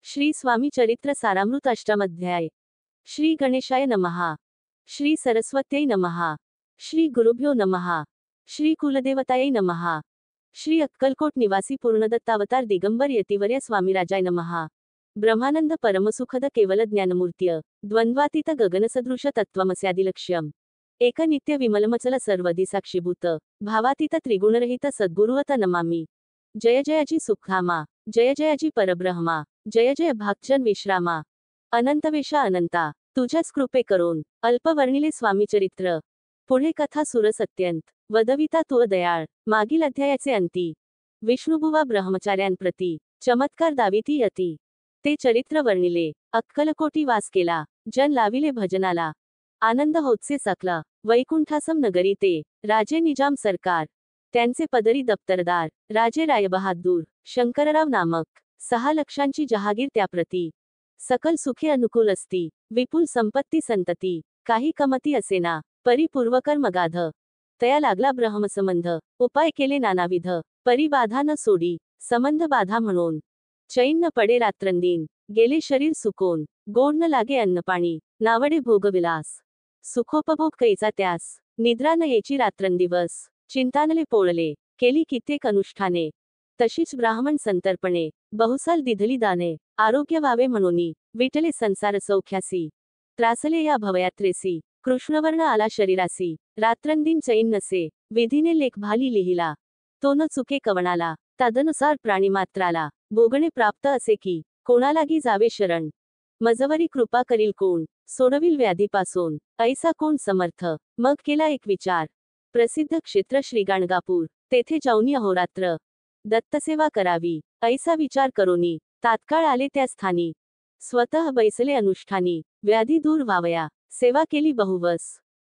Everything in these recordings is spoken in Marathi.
श्री स्वामी चरित्र सारामृत अष्टमाध्याय। श्री गणेशाय नमः। श्री सरस्वत्यै नमः। श्री गुरुभ्यो नमः। श्री कुलदेवतायै नमः। श्री अक्कलकोट निवासी पूर्णदत्तावतार दिगंबर यतिवर्य स्वामीराजाय नमः। ब्रह्मानंद परमसुखद केवल ज्ञानमूर्त्य द्वंद्वातीत गगनसदृश तत्त्वमस्यादिलक्ष्यम् एक नित्य विमलमचल सर्वधी साक्षीभूत भावातीत त्रिगुणरहित सद्गुरुवत नमामि। जय जयाची सुखामा, जय जयाची परब्रह्मा, जय जय भागजन विश्रामा, अनंतवेशा अनंता, तुझ्याच कृपे करून अल्प वर्णिले स्वामी चरित्र। पुढे कथा सुरस अत्यंत वदविता तू दयाळ। मागील अध्यायाचे अंती विष्णुबुवा ब्रह्मचार्यांप्रती चमत्कार दाविती यती ते चरित्र वर्णिले। अक्कलकोटी वास केला, जन लाविले भजनाला, आनंद होतसे सकला। वैकुंठासम नगरी ते राजे निजाम सरकार, त्यांचे पदरी दप्तरदार राजे रायबहादूर शंकरराव नामक 6 लक्षांची जहागीर त्याप्रती सकल सुखे अनुकूल असती। विपुल संपत्ती संतती काही कमती असेना, परिपूर्वकर्म गाध तया लागला ब्रह्मसंबंध। उपाय केले नानाविध, परी बाधा न सोडी, संबंध बाधा म्हणून चैन न पडे रात्रंदिन। गेले शरीर सुकोन, गोड न लागे अन्नपाणी, नावडे भोगविलास, सुखोपभोग कैचा त्यास, निद्रा न येची रात्रंदिवस। चिंतानले पोळले, केली कित्येक अनुष्ठाने, तशीच ब्राह्मण संतर्पणे, बहुसाल दिधली दाने। आरोग्य व्हावे म्हणूनी, विटले संसार सौख्यासी, त्रासले या भवयात्रेसी। कृष्णवर्ण आला शरीरासी, रात्रंदिन चैन नसे, विधीने लेख भाली लिहिला, तो न चुके कवणाला। तदनुसार प्राणीमात्राला भोगणे प्राप्त असे की, कोणालागी जावे शरण, मजवरी कृपा करील कोण, सोडविल व्याधीपासून, ऐसा कोण समर्थ। मग केला एक विचार, प्रसिद्ध क्षेत्र श्री गाणगापूर, तेथे जाऊनी अहोरात्र दत्तसेवा करावी, ऐसा विचार करोनी तात्काळ आले त्या स्थानी। स्वतः बैसले अनुष्ठानी, व्याधी दूर व्हावया, सेवा केली बहुवस।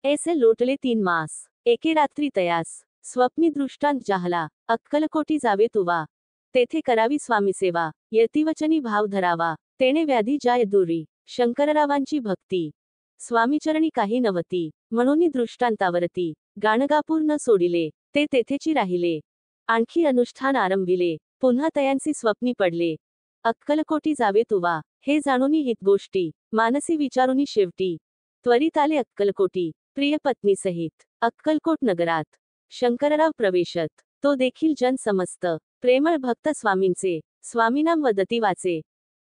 ऐसे लोटले 3 मास, एके रात्री तयास, स्वप्नी दृष्टांत जाहला, अक्कलकोटी जावे तुवा, तेथे करावी स्वामी सेवा, यतिवचनी भाव धरावा, तेणे व्याधी जाय दूरी। शंकररावांची भक्ती स्वामीचरणी काही नवती, म्हणून दृष्टांतावरती गाणगापूर न सोडिले, ते तेथेची राहिले। आणखी अनुष्ठान आरंभिले, पुन्हा तयांसी स्वप्नी पडले, अक्कलकोटी जावे तुवा, हे जाणूनी हित गोष्टी, मानसी विचारुनी शेवटी त्वरित आले अक्कलकोटी, प्रिय पत्नी सहित। अक्कलकोट नगरात शंकरराव प्रवेशत, तो देखील जन समस्त प्रेमळ भक्त स्वामींचे। स्वामीनाम वदती वाचे,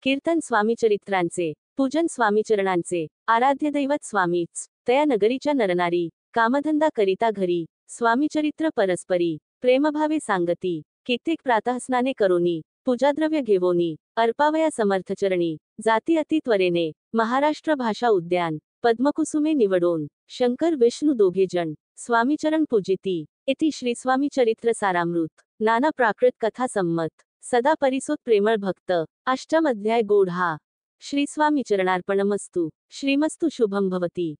कीर्तन स्वामीचरित्रांचे, पूजन स्वामीचरणांचे, आराध्य दैवत स्वामीच। तया नगरीच्या नरनारी कामधंदा करिता घरी, स्वामीचरित्र परस्परी प्रेमभावे सांगती। कित्येक प्रातःस्नाने करोनी, पूजाद्रव्य घेवोनी, अर्पावया समर्थचरणी, जाती अति त्वरेने, महाराष्ट्र भाषा उद्यान पद्मकुसुमे निवडोन, शंकर विष्णू दोघेजण स्वामीचरण पूजिती। इति श्री स्वामी चरित्र सारामृत नाना प्राकृत कथा संमत सदा परिसोत प्रेमळ भक्त। अष्टम अध्याय गोढा। श्री स्वामी चरणार्पणमस्तु। श्रीमस्तु शुभम भवती।